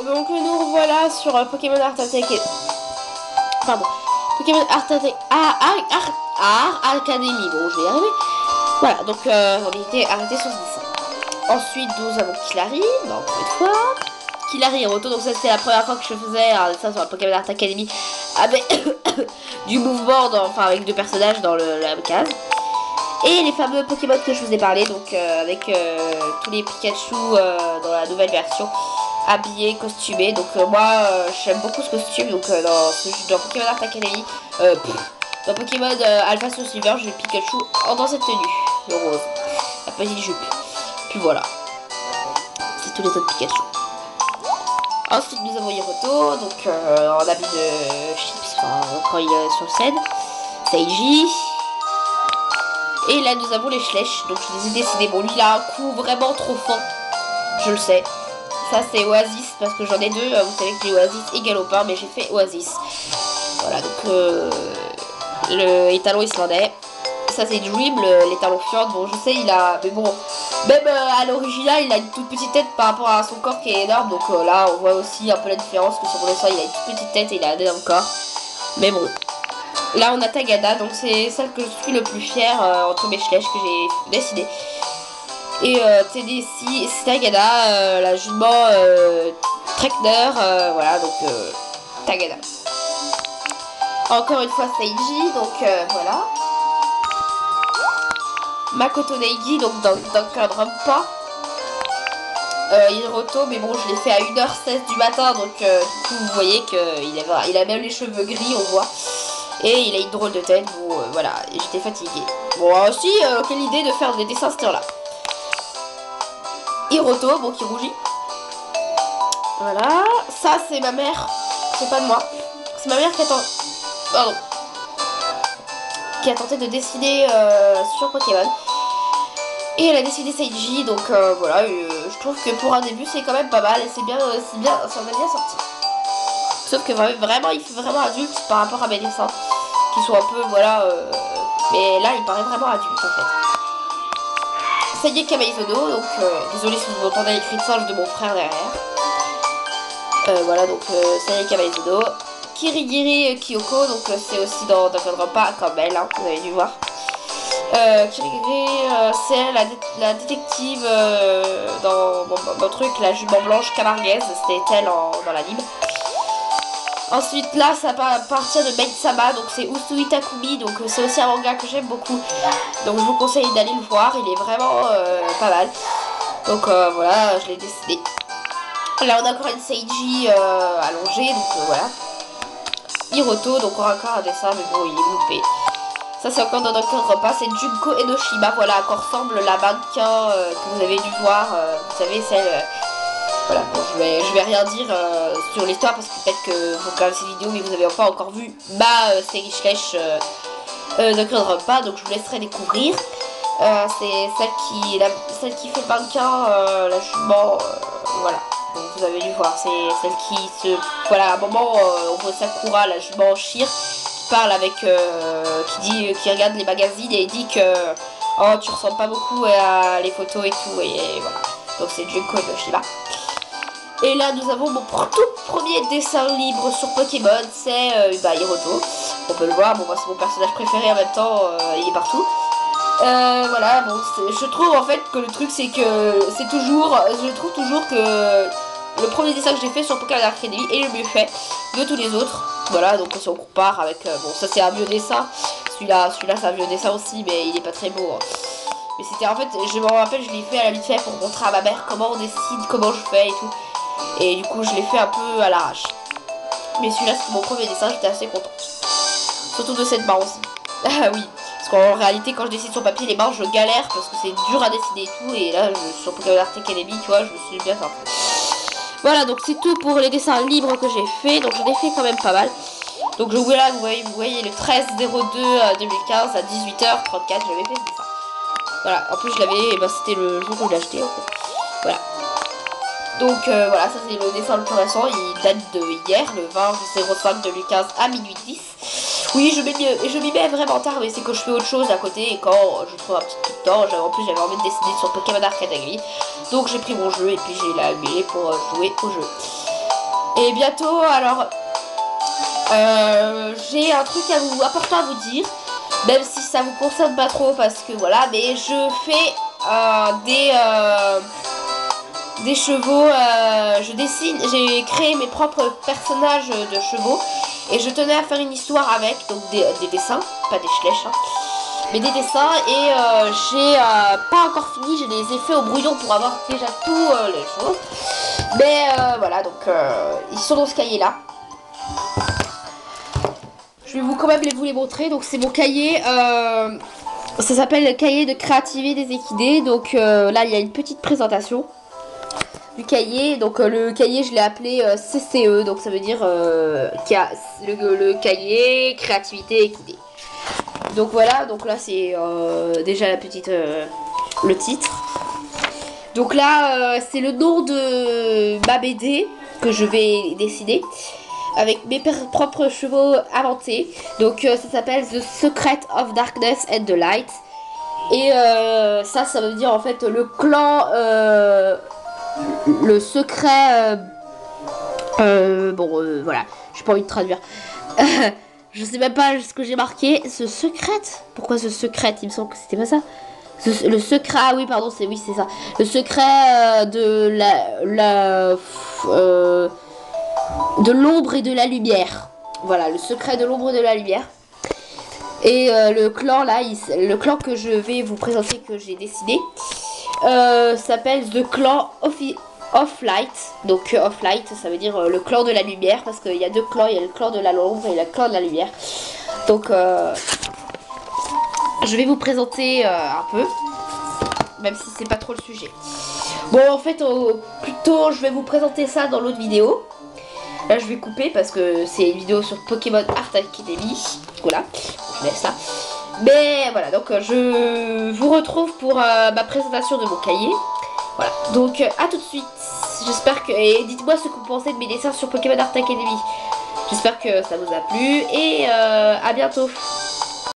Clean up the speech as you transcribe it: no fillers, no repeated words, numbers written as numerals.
Donc nous revoilà sur Pokémon Art Attack. Pardon. Pokémon Art Attack. Art Academy. Bon, je vais y arriver. Voilà, donc on était arrêté sur ce dessin. Ensuite, nous avons Killary, bah, encore une fois. Killary et Roto, donc ça c'était la première fois que je faisais un dessin sur la Pokémon Art Academy avec du mouvement, enfin avec deux personnages dans la case. Et les fameux Pokémon que je vous ai parlé, donc avec tous les Pikachu dans la nouvelle version, habillés, costumés. Donc moi j'aime beaucoup ce costume, donc dans Pokémon Art Academy, dans Pokémon Alpha Soul Silver, j'ai Pikachu dans cette tenue, le rose, la petite jupe. Puis voilà, c'est tous les autres Pikachu. Ensuite nous avons Hiroto, donc en habit de chips, enfin quand il est sur scène. Seiji. Et là nous avons les Schleich, donc je les ai dessinés. Bon, lui il a un coup vraiment trop fin, je le sais. Ça c'est Oasis, parce que j'en ai deux, vous savez que j'ai Oasis et Galopin, mais j'ai fait Oasis. Voilà, donc le talon islandais. Ça c'est Dream, les talons fiantes. Bon, je sais, il a... Mais bon, même à l'original, il a une toute petite tête par rapport à son corps qui est énorme. Donc là, on voit aussi un peu la différence, que sur mon dessin, il a une toute petite tête et il a un énorme corps. Mais bon. Là, on a Tagada, donc c'est celle que je suis le plus fière entre mes Schleich que j'ai dessiné. Et TDC, c'est Tagada, la jument Trekner, voilà, donc Tagada. Encore une fois Seiji, donc voilà. Makoto Neigi, donc dans le Rampa. Hiroto, mais bon, je l'ai fait à 1h16 du matin, donc du coup, vous voyez qu'il a même les cheveux gris, on voit. Et il a une drôle de tête, bon, voilà, et j'étais fatiguée. Bon, aussi, quelle idée de faire des dessins à cette heure-là. Hiroto, bon, qui rougit. Voilà, ça, c'est ma mère, c'est pas de moi. C'est ma mère qui attend... Pardon. Qui a tenté de dessiner sur Pokémon. Et elle a dessiné Seiji, donc voilà, je trouve que pour un début c'est quand même pas mal et c'est bien, ça en a bien sorti. Sauf que vraiment, il fait vraiment adulte par rapport à mes dessins, qui sont un peu, voilà, mais là il paraît vraiment adulte en fait. Saïe Kamaizono, donc désolé si vous entendez les cris de singe de mon frère derrière. Voilà, donc Saïe Kamaizono. Kirigiri Kyoko, donc c'est aussi dans le repas comme elle, hein, vous avez dû voir. Kirigiri, c'est la détective dans mon truc, la jument blanche camarguaise, c'était elle dans l'anime. Ensuite là ça appartient de Maid-sama, donc c'est Usui Takumi, donc c'est aussi un manga que j'aime beaucoup. Donc je vous conseille d'aller le voir, il est vraiment pas mal. Donc voilà, je l'ai dessiné. Là on a encore une Seiji allongée, donc voilà. Hiroto, donc encore un dessin, mais bon il est loupé. Ça c'est encore dans notre repas, c'est Junko Enoshima, voilà, à quoi ressemble la mannequin que vous avez dû voir, vous savez celle... voilà, bon, je vais rien dire sur l'histoire parce que peut-être que vous regardez cette vidéo mais vous avez pas encore vu ma série Schleich de repas, donc je vous laisserai découvrir. C'est celle qui fait le mannequin, la jument, voilà. Donc vous avez dû voir, c'est celle qui se... Voilà, à un moment on voit Sakura, la jument Shir, parle avec qui regarde les magazines et dit que oh tu ressembles pas beaucoup à les photos et tout et voilà, donc c'est Junko Enoshima. Et là nous avons mon tout premier dessin libre sur Pokémon, c'est Hiroto, on peut le voir, bon moi c'est mon personnage préféré en même temps, il est partout. Voilà, bon je trouve en fait que le truc c'est que c'est toujours, je trouve toujours que le premier dessin que j'ai fait sur Pokémon Academy est le mieux fait de tous les autres. Voilà, donc si on compare avec... bon, ça c'est un vieux dessin. Celui-là c'est un vieux dessin aussi, mais il est pas très beau. Hein. Mais c'était en fait, je me rappelle, je l'ai fait à la vite fait pour montrer à ma mère comment on décide, comment je fais et tout. Et du coup, je l'ai fait un peu à l'arrache. Mais celui-là, c'était mon premier dessin, j'étais assez contente. Surtout de cette barre aussi. Ah oui, parce qu'en réalité, quand je dessine sur papier, les barres, je galère parce que c'est dur à dessiner et tout. Et là, sur Pokémon Art Academy, tu vois, je me suis bien sortie. Voilà, donc c'est tout pour les dessins libres que j'ai fait. Donc j'en ai fait quand même pas mal. Donc je vous voyez le 13/02/2015 à 18h34, j'avais fait ça. Voilà, en plus je l'avais, ben, c'était le jour où je l'ai acheté en fait. Voilà. Donc voilà, ça c'est le dessin le plus récent, il date de hier, le 20/05/2015 à minuit 10. Oui, je m'y mets vraiment tard, mais c'est que je fais autre chose à côté et quand je trouve un petit peu de temps, en plus j'avais envie de dessiner sur Pokémon Arcade Academy. Donc j'ai pris mon jeu et puis j'ai allumé pour jouer au jeu. Et bientôt, alors, j'ai un truc important à vous dire, même si ça vous concerne pas trop, parce que voilà, mais je fais des chevaux, je dessine, j'ai créé mes propres personnages de chevaux, et je tenais à faire une histoire avec, donc des dessins, pas des schlèches, hein, mais des dessins, et j'ai pas encore fini, je les ai fait au brouillon pour avoir déjà tout les choses. Mais voilà, donc ils sont dans ce cahier là. Je vais quand même vous les montrer. Donc c'est mon cahier, ça s'appelle le cahier de créativité des équidés. Donc là il y a une petite présentation du cahier. Donc le cahier je l'ai appelé CCE, donc ça veut dire le cahier créativité équidée. Donc voilà, donc là c'est déjà la petite le titre. Donc là c'est le nom de ma BD que je vais dessiner avec mes propres chevaux inventés. Donc ça s'appelle The Secret of Darkness and the Light. Et ça veut dire en fait le clan, le secret, voilà, j'ai pas envie de traduire. Je sais même pas ce que j'ai marqué. Ce secret. Pourquoi ce secret? Il me semble que c'était pas ça. Le secret. Ah oui, pardon, c'est ça. Le secret de de l'ombre et de la lumière. Voilà, le secret de l'ombre et de la lumière. Et le clan là, le clan que je vais vous présenter, que j'ai décidé, s'appelle The Clan of Light. Donc of Light, ça veut dire le clan de la lumière, parce qu'il y a deux clans, il y a le clan de l'ombre et le clan de la lumière. Donc je vais vous présenter un peu, même si c'est pas trop le sujet. Bon, en fait, plutôt je vais vous présenter ça dans l'autre vidéo. Là je vais couper parce que c'est une vidéo sur Pokémon Art Academy. Voilà, je laisse là. Mais voilà, donc je vous retrouve pour ma présentation de mon cahier. Voilà, donc à tout de suite. J'espère que... Et dites-moi ce que vous pensez de mes dessins sur Pokémon Art Academy. J'espère que ça vous a plu et à bientôt.